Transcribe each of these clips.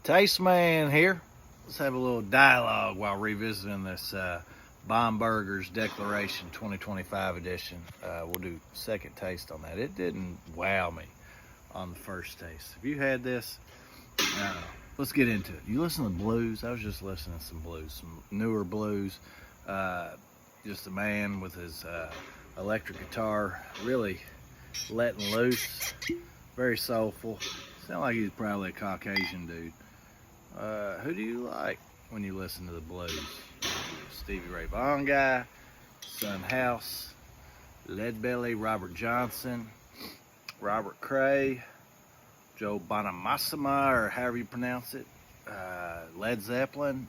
Taste Man here. Let's have a little dialogue while revisiting this Bomberger's Declaration 2025 edition. We'll do second taste on that. It didn't wow me on the first taste. Have you had this? Let's get into it. You listen to blues? I was just listening to some blues, some newer blues. Just a man with his electric guitar, really letting loose, very soulful. Sound like he's probably a Caucasian dude. Who do you like when you listen to the blues? Stevie Ray Vaughan guy, Son House, Leadbelly, Robert Johnson, Robert Cray, Joe Bonamassa, or however you pronounce it, Led Zeppelin,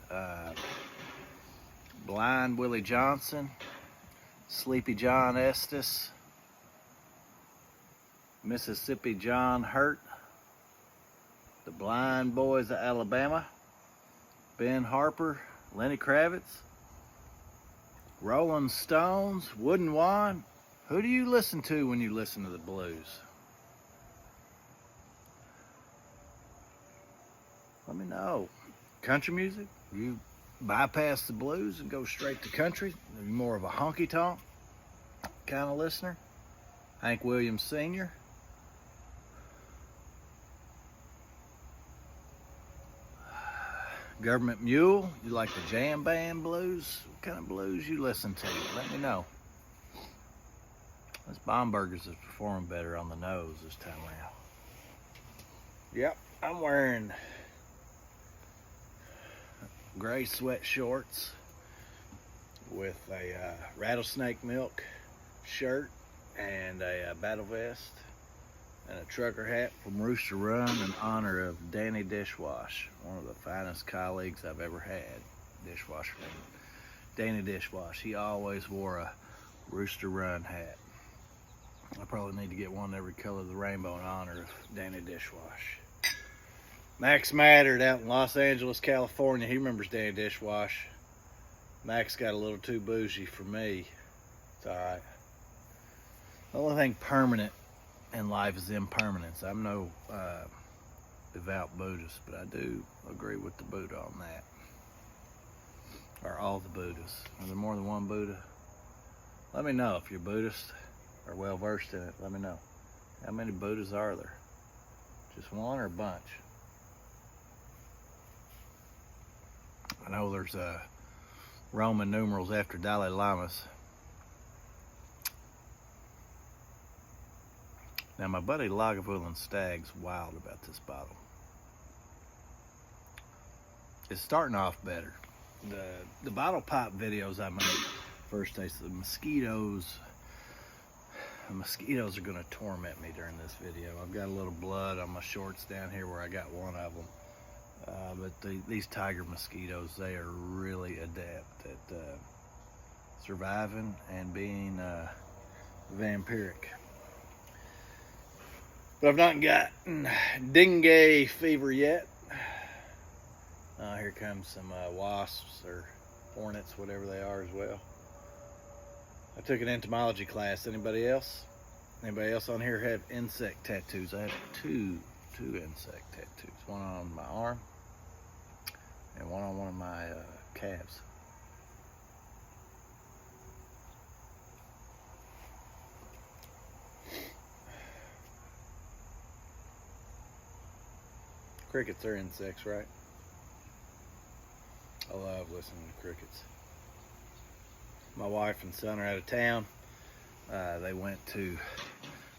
Blind Willie Johnson, Sleepy John Estes, Mississippi John Hurt, the Blind Boys of Alabama, Ben Harper, Lenny Kravitz, Rolling Stones, Wooden Wine. Who do you listen to when you listen to the blues? Let me know. Country music? You bypass the blues and go straight to country? Are you more of a honky-tonk kind of listener? Hank Williams Sr.? Government Mule? You like the jam band blues? What kind of blues you listen to? Let me know. This Bomberger's is performing better on the nose this time around. Yep, I'm wearing gray sweatshorts with a rattlesnake milk shirt and a battle vest and a trucker hat from Rooster Run in honor of Danny Dishwash, one of the finest colleagues I've ever had. Dishwasher named Danny Dishwash. He always wore a Rooster Run hat. I probably need to get one every color of the rainbow in honor of Danny Dishwash. Max Mattered out in Los Angeles, California. He remembers Danny Dishwash. Max got a little too bougie for me. It's alright. The only thing permanent in life is impermanence. I'm no devout Buddhist, but I do agree with the Buddha on that. Or all the Buddhists. Are there more than one Buddha? Let me know if you're Buddhist or well versed in it. Let me know. How many Buddhas are there? Just one or a bunch? I know there's Roman numerals after Dalai Lamas. Now my buddy Lagavulin Stag's wild about this bottle. It's starting off better. The bottle pop videos I made, first taste, the mosquitoes are gonna torment me during this video. I've got a little blood on my shorts down here where I got one of them. But these tiger mosquitoes, they are really adept at surviving and being vampiric. But I've not gotten dengue fever yet. Here comes some wasps or hornets, whatever they are as well. I took an entomology class. Anybody else? Anybody else on here have insect tattoos? I have two insect tattoos. One on my arm and one on one of my calves. Crickets are insects, right? I love listening to crickets. My wife and son are out of town. They went to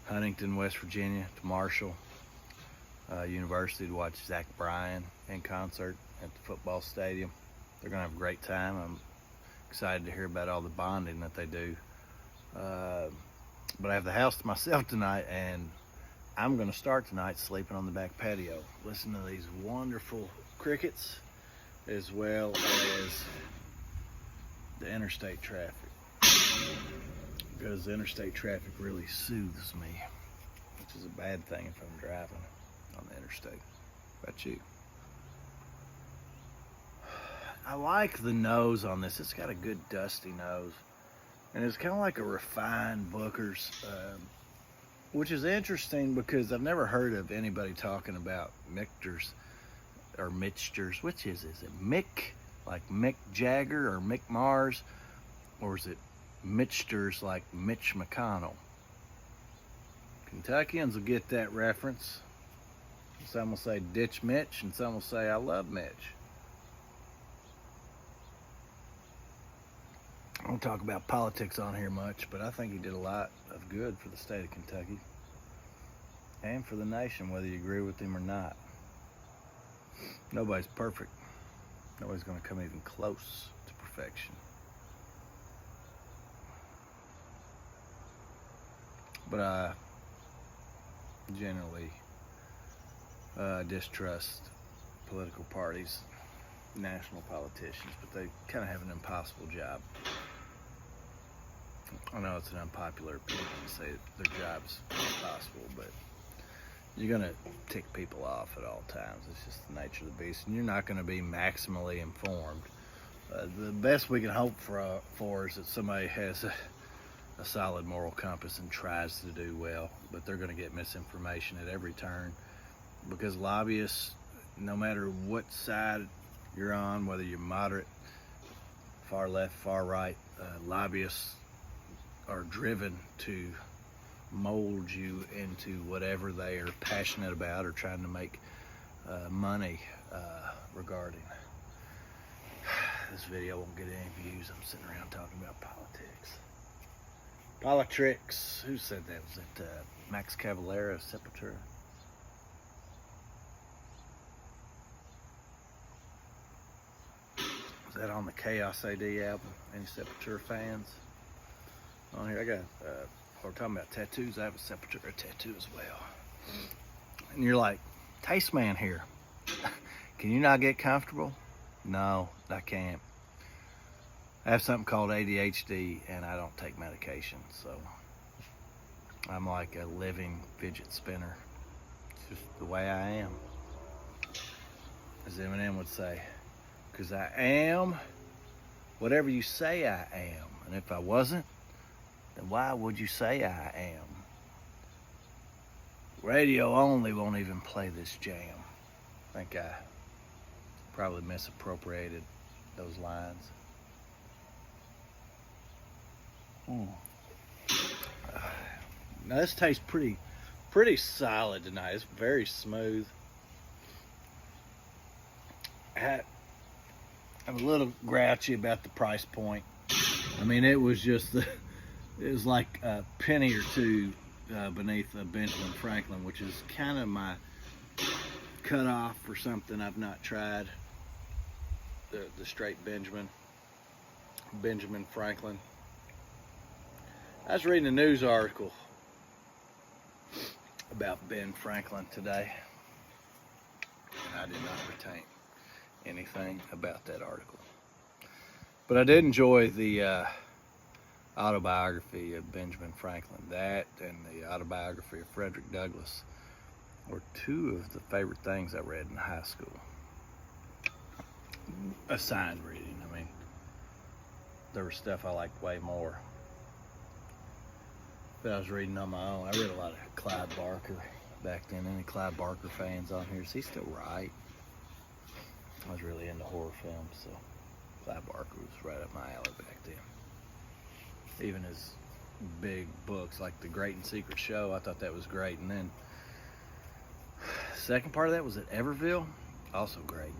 Huntington, West Virginia, to Marshall University to watch Zach Bryan in concert at the football stadium. They're gonna have a great time. I'm excited to hear about all the bonding that they do. But I have the house to myself tonight, and I'm gonna start tonight sleeping on the back patio, listening to these wonderful crickets, as well as the interstate traffic. Because the interstate traffic really soothes me, which is a bad thing if I'm driving on the interstate. What about you? I like the nose on this. It's got a good dusty nose. And it's kind of like a refined Booker's, which is interesting because I've never heard of anybody talking about Michter's or Mitchsters. Which is it? Is it Mick, like Mick Jagger or Mick Mars? Or is it Mitchsters like Mitch McConnell? Kentuckians will get that reference. Some will say ditch Mitch, and some will say I love Mitch. I don't talk about politics on here much, but I think he did a lot of good for the state of Kentucky and for the nation, whether you agree with him or not. Nobody's perfect. Nobody's going to come even close to perfection. But I generally distrust political parties, national politicians, but they kind of have an impossible job. I know it's an unpopular opinion to say that their job's impossible, but you're going to tick people off at all times. It's just the nature of the beast, and you're not going to be maximally informed. The best we can hope for is that somebody has a solid moral compass and tries to do well, but they're going to get misinformation at every turn, because lobbyists, no matter what side you're on, whether you're moderate, far left, far right, lobbyists are driven to mold you into whatever they are passionate about or trying to make money regarding. This video won't get any views. I'm sitting around talking about politics. Politics. Who said that? Was it Max Cavalera, Sepultura? Was that on the Chaos AD album? Any Sepultura fans on here? I got, we're talking about tattoos. I have a Sepultura tattoo as well. And you're like, Taste Man here. Can you not get comfortable? No, I can't. I have something called ADHD, and I don't take medication, so I'm like a living fidget spinner. It's just the way I am. As Eminem would say, because I am whatever you say I am. And if I wasn't, then why would you say I am? Radio only won't even play this jam. I think I probably misappropriated those lines. Now this tastes pretty solid tonight. It's very smooth. I'm a little grouchy about the price point. I mean, it was like a penny or two beneath a Benjamin Franklin, which is kind of my cutoff for something I've not tried. The straight Benjamin Franklin. I was reading a news article about Ben Franklin today, and I did not retain anything about that article. But I did enjoy the autobiography of Benjamin Franklin. That and the autobiography of Frederick Douglass were two of the favorite things I read in high school. Assigned reading. I mean, there was stuff I liked way more that I was reading on my own. I read a lot of Clyde Barker back then. Any Clyde Barker fans on here? Is he still right? I was really into horror films, so Clyde Barker was right up my alley back then. Even his big books like The Great and Secret Show, I thought that was great. And then second part of that was at Everville, also great.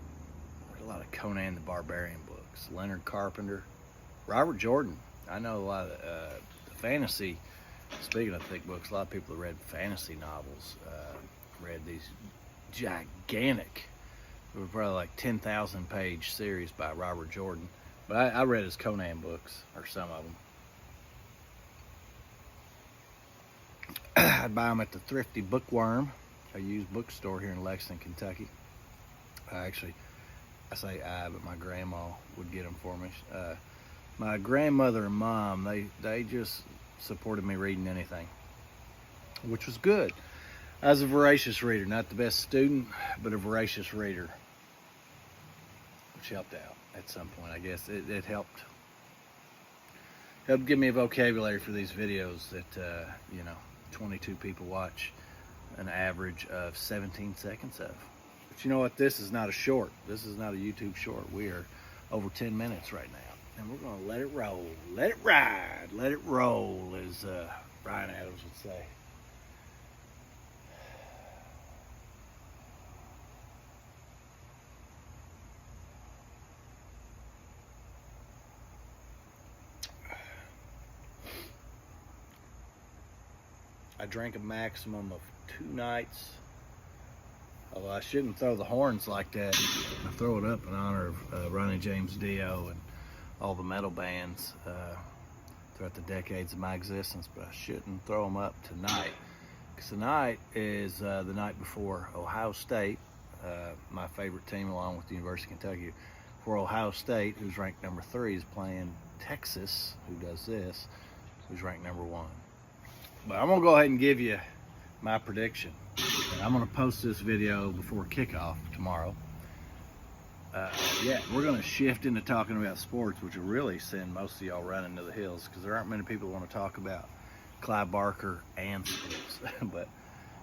There's a lot of Conan the Barbarian books, Leonard Carpenter, Robert Jordan. I know a lot of the fantasy. Speaking of thick books, a lot of people that read fantasy novels read these gigantic, they were probably like 10,000 page series by Robert Jordan. But I read his Conan books, or some of them. I'd buy them at the Thrifty Bookworm, a used bookstore here in Lexington, Kentucky. I say I, but my grandma would get them for me. My grandmother and mom, they just supported me reading anything, which was good. I was a voracious reader, not the best student, but a voracious reader, which helped out at some point. I guess it helped give me a vocabulary for these videos that 22 people watch an average of 17 seconds of. But you know what? This is not a short. This is not a YouTube short. We are over 10 minutes right now. And we're going to let it roll. Let it ride. Let it roll, as Ryan Adams would say. I drank a maximum of 2 nights. Although I shouldn't throw the horns like that. I throw it up in honor of Ronnie James Dio and all the metal bands throughout the decades of my existence, but I shouldn't throw them up tonight. Because tonight is the night before Ohio State, my favorite team along with the University of Kentucky, for Ohio State, who's ranked number 3, is playing Texas, who does this, who's ranked number 1. But I'm going to go ahead and give you my prediction. And I'm going to post this video before kickoff tomorrow. Yeah, we're going to shift into talking about sports, which will really send most of y'all running to the hills, because there aren't many people who want to talk about Clive Barker and sports. But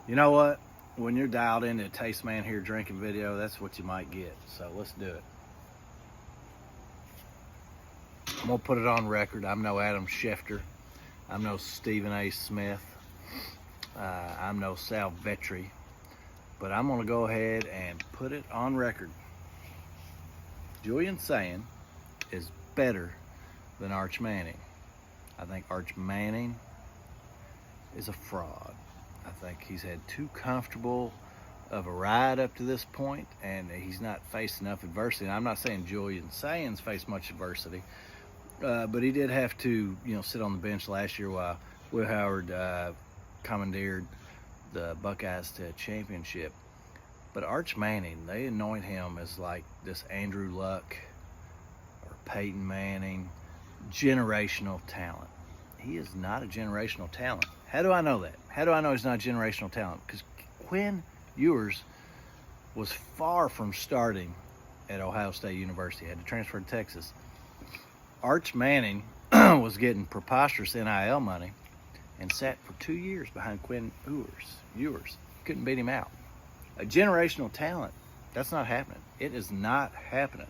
you know what? When you're dialed into a Taste Man Here drinking video, that's what you might get. So let's do it. I'm going to put it on record. I'm no Adam Schefter. I'm no Stephen A. Smith. I'm no Sal Vetri. But I'm going to go ahead and put it on record. Julian Sayin is better than Arch Manning. I think Arch Manning is a fraud. I think he's had too comfortable of a ride up to this point, and he's not faced enough adversity. And I'm not saying Julian Sayin's faced much adversity, but he did have to, sit on the bench last year while Will Howard commandeered the Buckeyes to a championship. But Arch Manning, they anoint him as like this Andrew Luck or Peyton Manning, generational talent. He is not a generational talent. How do I know that? How do I know he's not a generational talent? Because Quinn Ewers was far from starting at Ohio State University. He had to transfer to Texas. Arch Manning was getting preposterous NIL money and sat for 2 years behind Quinn Ewers. Couldn't beat him out. A generational talent, that's not happening. It is not happening.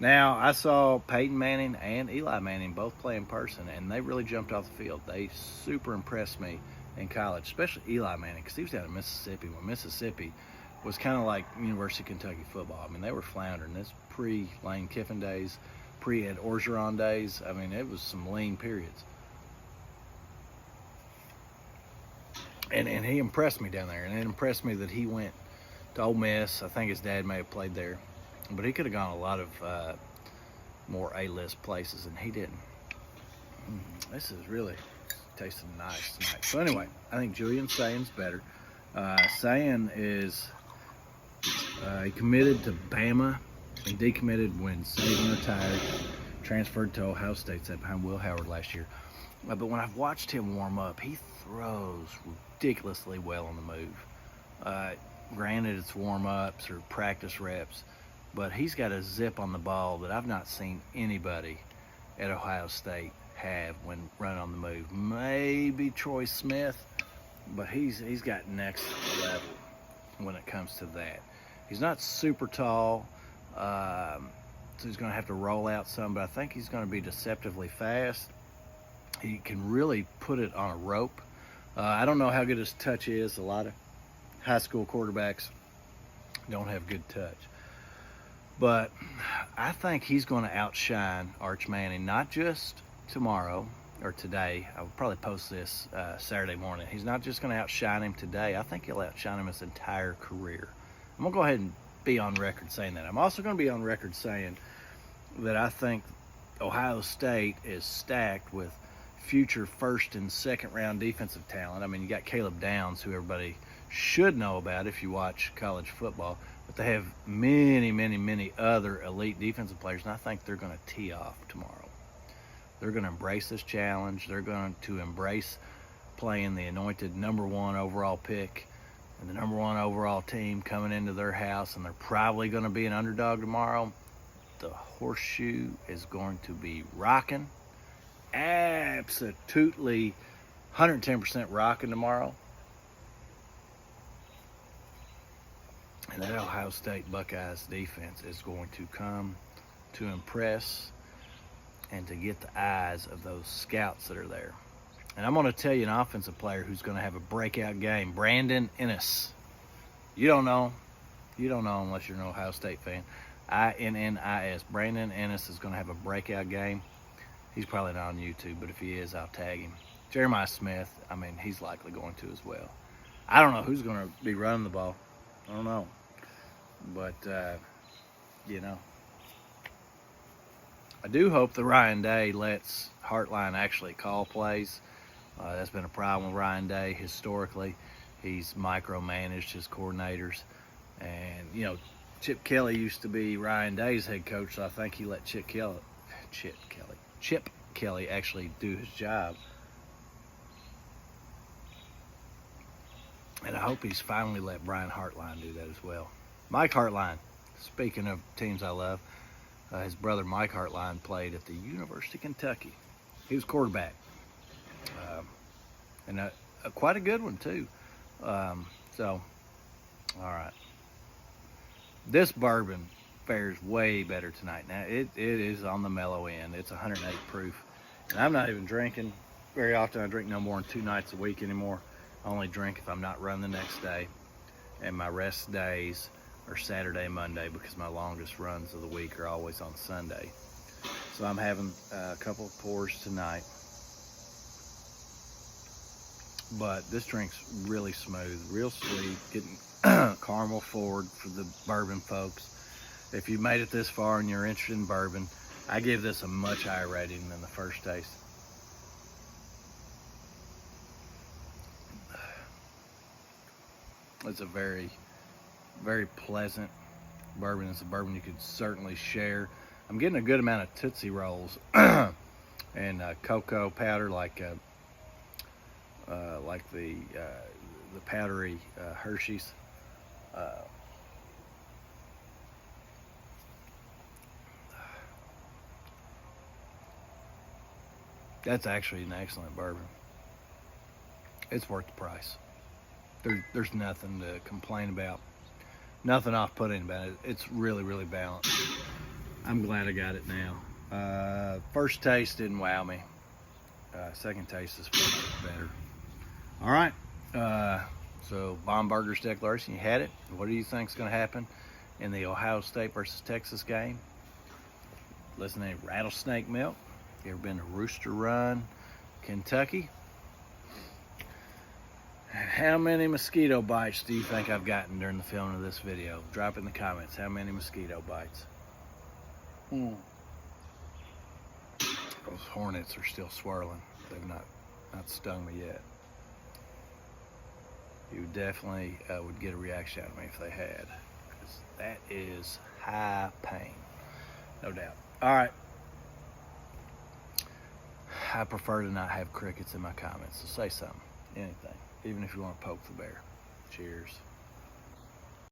Now, I saw Peyton Manning and Eli Manning both play in person, and they really jumped off the field. They super impressed me in college, especially Eli Manning, because he was down in Mississippi when Mississippi was kind of like University of Kentucky football. I mean, they were floundering. This pre-Lane Kiffin days, pre-Ed Orgeron days. I mean, it was some lean periods. And he impressed me down there, and it impressed me that he went to Ole Miss. I think his dad may have played there, but he could have gone a lot of more A-list places, and he didn't. This is really tasting nice tonight. So anyway, I think Julian Sayin's better. Sayin is he committed to Bama and decommitted when Saban retired, transferred to Ohio State, sat behind Will Howard last year. But when I've watched him warm up, he throws ridiculously well on the move. Granted, it's warm-ups or practice reps, but he's got a zip on the ball that I've not seen anybody at Ohio State have when running on the move. Maybe Troy Smith, but he's got next level when it comes to that. He's not super tall, so he's going to have to roll out some, but I think he's going to be deceptively fast. He can really put it on a rope. I don't know how good his touch is. A lot of high school quarterbacks don't have good touch. But I think he's going to outshine Arch Manning, not just tomorrow or today. I'll probably post this Saturday morning. He's not just going to outshine him today. I think he'll outshine him his entire career. I'm going to go ahead and be on record saying that. I'm also going to be on record saying that I think Ohio State is stacked with future first and second round defensive talent. I mean, you got Caleb Downs, who everybody should know about if you watch college football, but they have many, many, many other elite defensive players, and I think they're going to tee off tomorrow. They're going to embrace this challenge. They're going to embrace playing the anointed number 1 overall pick and the number 1 overall team coming into their house, and they're probably going to be an underdog tomorrow. The horseshoe is going to be rocking. Absolutely 110% rocking tomorrow. And that Ohio State Buckeyes defense is going to come to impress and to get the eyes of those scouts that are there. And I'm going to tell you an offensive player who's going to have a breakout game, Brandon Innis. You don't know. You don't know unless you're an Ohio State fan. Innis. Brandon Innis is going to have a breakout game. He's probably not on YouTube, but if he is, I'll tag him. Jeremiah Smith, I mean, he's likely going to as well. I don't know who's going to be running the ball. I don't know. But, you know, I do hope that Ryan Day lets Hartline actually call plays. That's been a problem with Ryan Day historically. He's micromanaged his coordinators. And, you know, Chip Kelly used to be Ryan Day's head coach, so I think he let Chip Kelly actually do his job. And I hope he's finally let Brian Hartline do that as well. Mike Hartline, speaking of teams I love, his brother Mike Hartline played at the University of Kentucky. He was quarterback. And quite a good one, too. So, all right. This bourbon fares way better tonight. Now, it is on the mellow end. It's 108 proof. And I'm not even drinking very often. I drink no more than 2 nights a week anymore. I only drink if I'm not running the next day. And my rest days are Saturday, Monday, because my longest runs of the week are always on Sunday. So I'm having a couple of pours tonight. But this drink's really smooth, real sweet, getting caramel forward for the bourbon folks. If you made it this far and you're interested in bourbon, I give this a much higher rating than the first taste. It's a very, very pleasant bourbon. It's a bourbon you could certainly share. I'm getting a good amount of Tootsie Rolls and cocoa powder, like the powdery Hershey's. That's actually an excellent bourbon. It's worth the price. There's nothing to complain about. Nothing off-putting about it. It's really, really balanced. I'm glad I got it now. First taste didn't wow me. Second taste is better. All right. So Bomberger's declaration, you had it. What do you think is going to happen in the Ohio State versus Texas game? Listen to Rattlesnake Milk. You ever been to Rooster Run, Kentucky? How many mosquito bites do you think I've gotten during the filming of this video? Drop in the comments. How many mosquito bites? Those hornets are still swirling. They've not stung me yet. You definitely would get a reaction out of me if they had. Because that is high pain. No doubt. All right. I prefer to not have crickets in my comments, so say something. Anything. Even if you want to poke the bear. Cheers.